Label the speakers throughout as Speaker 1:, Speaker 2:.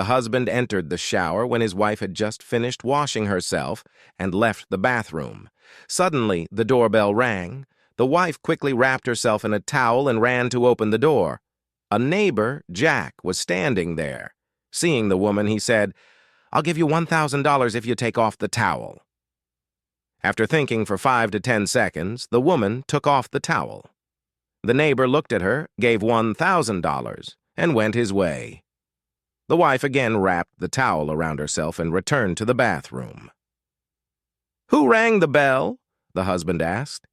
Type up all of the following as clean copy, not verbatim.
Speaker 1: The husband entered the shower when his wife had just finished washing herself and left the bathroom. Suddenly, the doorbell rang. The wife quickly wrapped herself in a towel and ran to open the door. A neighbor, Jack, was standing there. Seeing the woman, he said, "I'll give you $1,000 if you take off the towel." After thinking for 5 to 10 seconds, the woman took off the towel. The neighbor looked at her, gave $1,000, and went his way. The wife again wrapped the towel around herself and returned to the bathroom. "Who rang the bell?" the husband asked.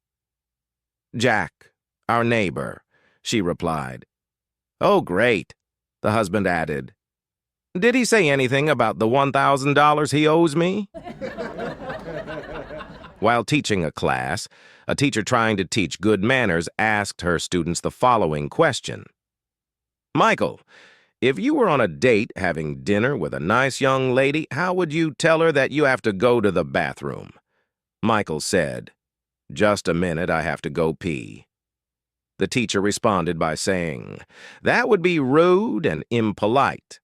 Speaker 1: "Jack, our neighbor," she replied. "Oh, great," the husband added. "Did he say anything about the $1,000 he owes me?" While teaching a class, a teacher trying to teach good manners asked her students the following question. "Michael, if you were on a date having dinner with a nice young lady, how would you tell her that you have to go to the bathroom?" Michael said, "Just a minute, I have to go pee." The teacher responded by saying, "That would be rude and impolite.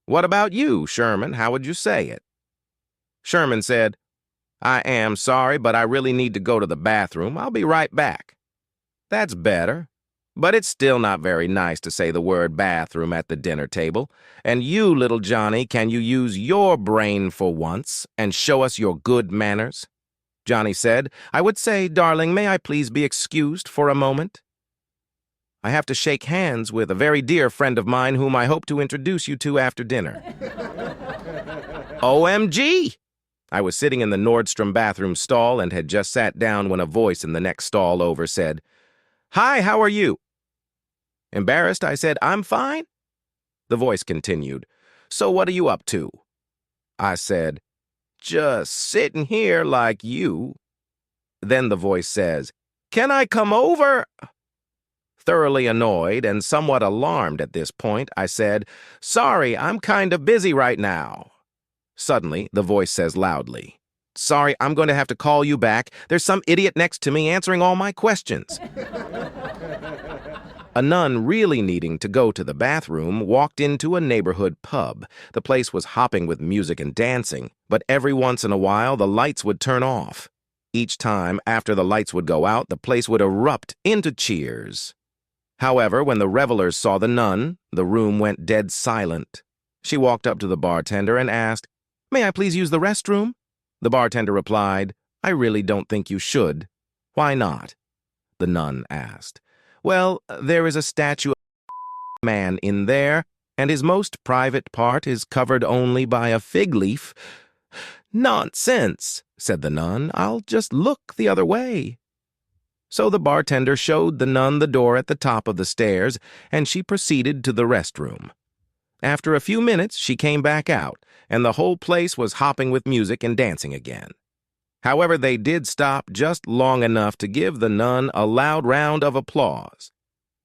Speaker 1: What about you, Sherman? How would you say it?" Sherman said, "I am sorry, but I really need to go to the bathroom. I'll be right back." That's better, but it's still not very nice to say the word bathroom at the dinner table. And you, little Johnny, can you use your brain for once and show us your good manners? Johnny said, "I would say, darling, may I please be excused for a moment? I have to shake hands with a very dear friend of mine whom I hope to introduce you to after dinner." OMG! I was sitting in the Nordstrom bathroom stall and had just sat down when a voice in the next stall over said, "Hi, how are you?" Embarrassed, I said, "I'm fine." The voice continued, "So what are you up to?" I said, "Just sitting here like you." Then the voice says, "Can I come over?" Thoroughly annoyed and somewhat alarmed at this point, I said, "Sorry, I'm kind of busy right now." Suddenly, the voice says loudly, "Sorry, I'm going to have to call you back. There's some idiot next to me answering all my questions." A nun really needing to go to the bathroom walked into a neighborhood pub. The place was hopping with music and dancing, but every once in a while the lights would turn off. Each time after the lights would go out, the place would erupt into cheers. However, when the revelers saw the nun, the room went dead silent. She walked up to the bartender and asked, "May I please use the restroom?" The bartender replied, "I really don't think you should." "Why not?" the nun asked. "Well, there is a statue of a man in there, and his most private part is covered only by a fig leaf." "Nonsense," said the nun. "I'll just look the other way." So the bartender showed the nun the door at the top of the stairs, and she proceeded to the restroom. After a few minutes, she came back out, and the whole place was hopping with music and dancing again. However, they did stop just long enough to give the nun a loud round of applause.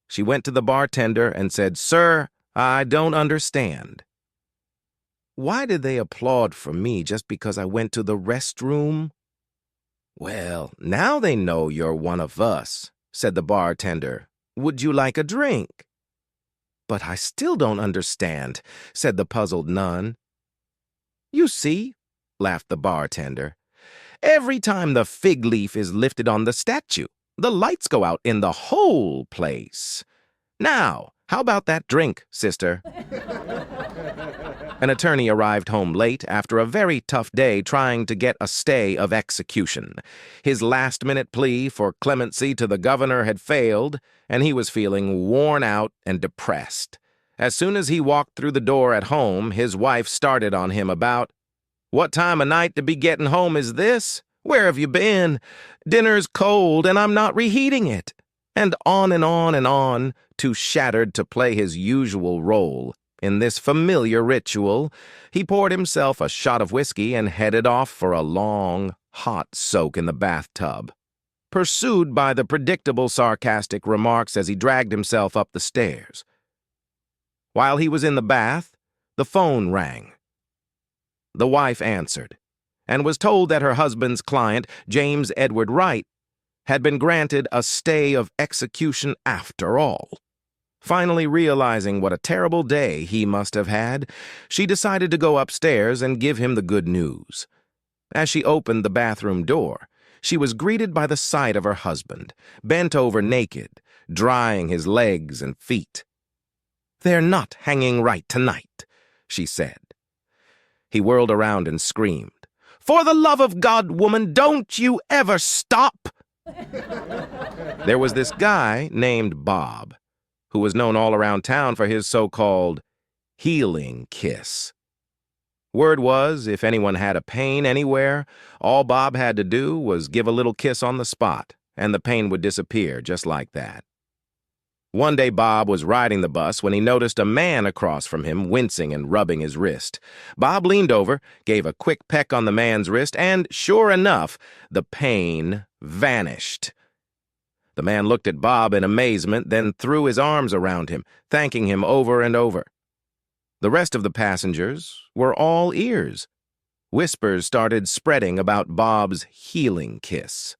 Speaker 1: She went to the bartender and said, "Sir, I don't understand." Why did they applaud for me just because I went to the restroom? "Well, now they know you're one of us," said the bartender. "Would you like a drink?" "But I still don't understand," said the puzzled nun. "You see," laughed the bartender, "every time the fig leaf is lifted on the statue, the lights go out in the whole place. Now, how about that drink, sister?" An attorney arrived home late after a very tough day trying to get a stay of execution. His last-minute plea for clemency to the governor had failed, and he was feeling worn out and depressed. As soon as he walked through the door at home, his wife started on him about, "What time of night to be getting home is this? Where have you been? Dinner's cold and I'm not reheating it." And on and on and on, too shattered to play his usual role. In this familiar ritual, he poured himself a shot of whiskey and headed off for a long, hot soak in the bathtub, pursued by the predictable sarcastic remarks as he dragged himself up the stairs. While he was in the bath, the phone rang. The wife answered, and was told that her husband's client, James Edward Wright, had been granted a stay of execution after all. Finally realizing what a terrible day he must have had, she decided to go upstairs and give him the good news. As she opened the bathroom door, she was greeted by the sight of her husband, bent over naked, drying his legs and feet. "They're not hanging right tonight," she said. He whirled around and screamed, "For the love of God, woman, don't you ever stop!" There was this guy named Bob, who was known all around town for his so-called healing kiss. Word was, if anyone had a pain anywhere, all Bob had to do was give a little kiss on the spot, and the pain would disappear just like that. One day Bob was riding the bus when he noticed a man across from him wincing and rubbing his wrist. Bob leaned over, gave a quick peck on the man's wrist, and, sure enough, the pain vanished. The man looked at Bob in amazement, then threw his arms around him, thanking him over and over. The rest of the passengers were all ears. Whispers started spreading about Bob's healing kiss.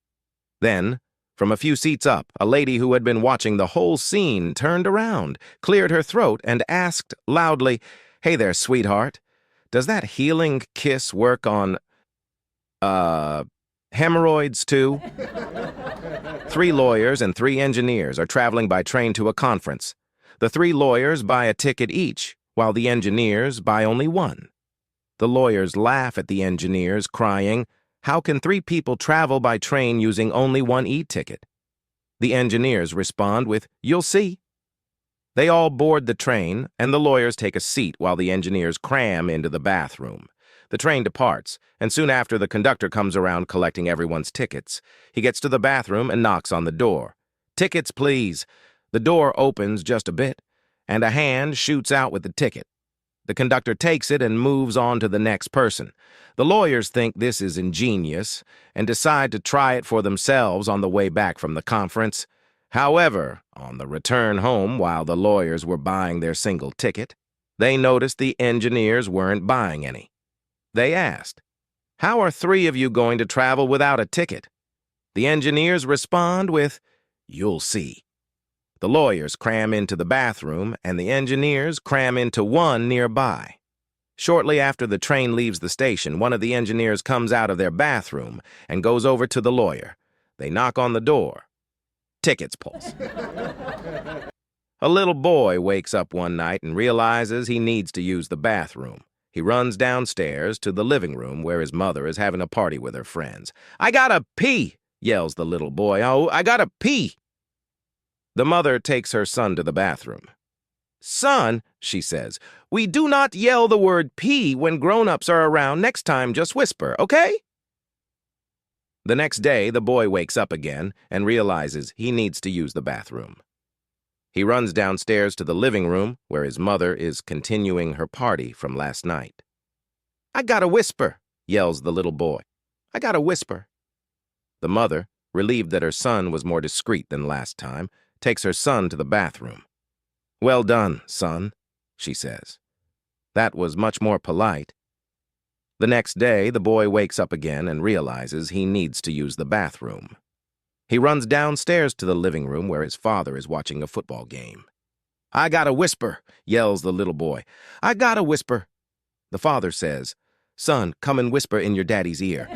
Speaker 1: Then, from a few seats up, a lady who had been watching the whole scene turned around, cleared her throat, and asked loudly, "Hey there, sweetheart. Does that healing kiss work on, hemorrhoids too?" 3 lawyers and 3 engineers are traveling by train to a conference. The 3 lawyers buy a ticket each, while the engineers buy only one. The lawyers laugh at the engineers, crying, "How can 3 people travel by train using only one e-ticket?" The engineers respond with, "You'll see." They all board the train, and the lawyers take a seat while the engineers cram into the bathroom. The train departs, and soon after the conductor comes around collecting everyone's tickets. He gets to the bathroom and knocks on the door. "Tickets, please." The door opens just a bit, and a hand shoots out with the ticket. The conductor takes it and moves on to the next person. The lawyers think this is ingenious and decide to try it for themselves on the way back from the conference. However, on the return home, while the lawyers were buying their single ticket, they noticed the engineers weren't buying any. They asked, "How are 3 of you going to travel without a ticket?" The engineers respond with, "You'll see." The lawyers cram into the bathroom, and the engineers cram into one nearby. Shortly after the train leaves the station, one of the engineers comes out of their bathroom and goes over to the lawyer. They knock on the door. "Tickets, please." A little boy wakes up one night and realizes he needs to use the bathroom. He runs downstairs to the living room where his mother is having a party with her friends. "I gotta pee," yells the little boy. "Oh, I gotta pee." The mother takes her son to the bathroom. "Son," she says, "we do not yell the word pee when grown-ups are around. Next time, just whisper, okay?" The next day, the boy wakes up again and realizes he needs to use the bathroom. He runs downstairs to the living room where his mother is continuing her party from last night. "I gotta whisper," yells the little boy. "I gotta whisper." The mother, relieved that her son was more discreet than last time, takes her son to the bathroom. "Well done, son," she says. That was much more polite. The next day, the boy wakes up again and realizes he needs to use the bathroom. He runs downstairs to the living room where his father is watching a football game. "I gotta whisper," yells the little boy. "I gotta whisper." The father says, "Son, come and whisper in your daddy's ear."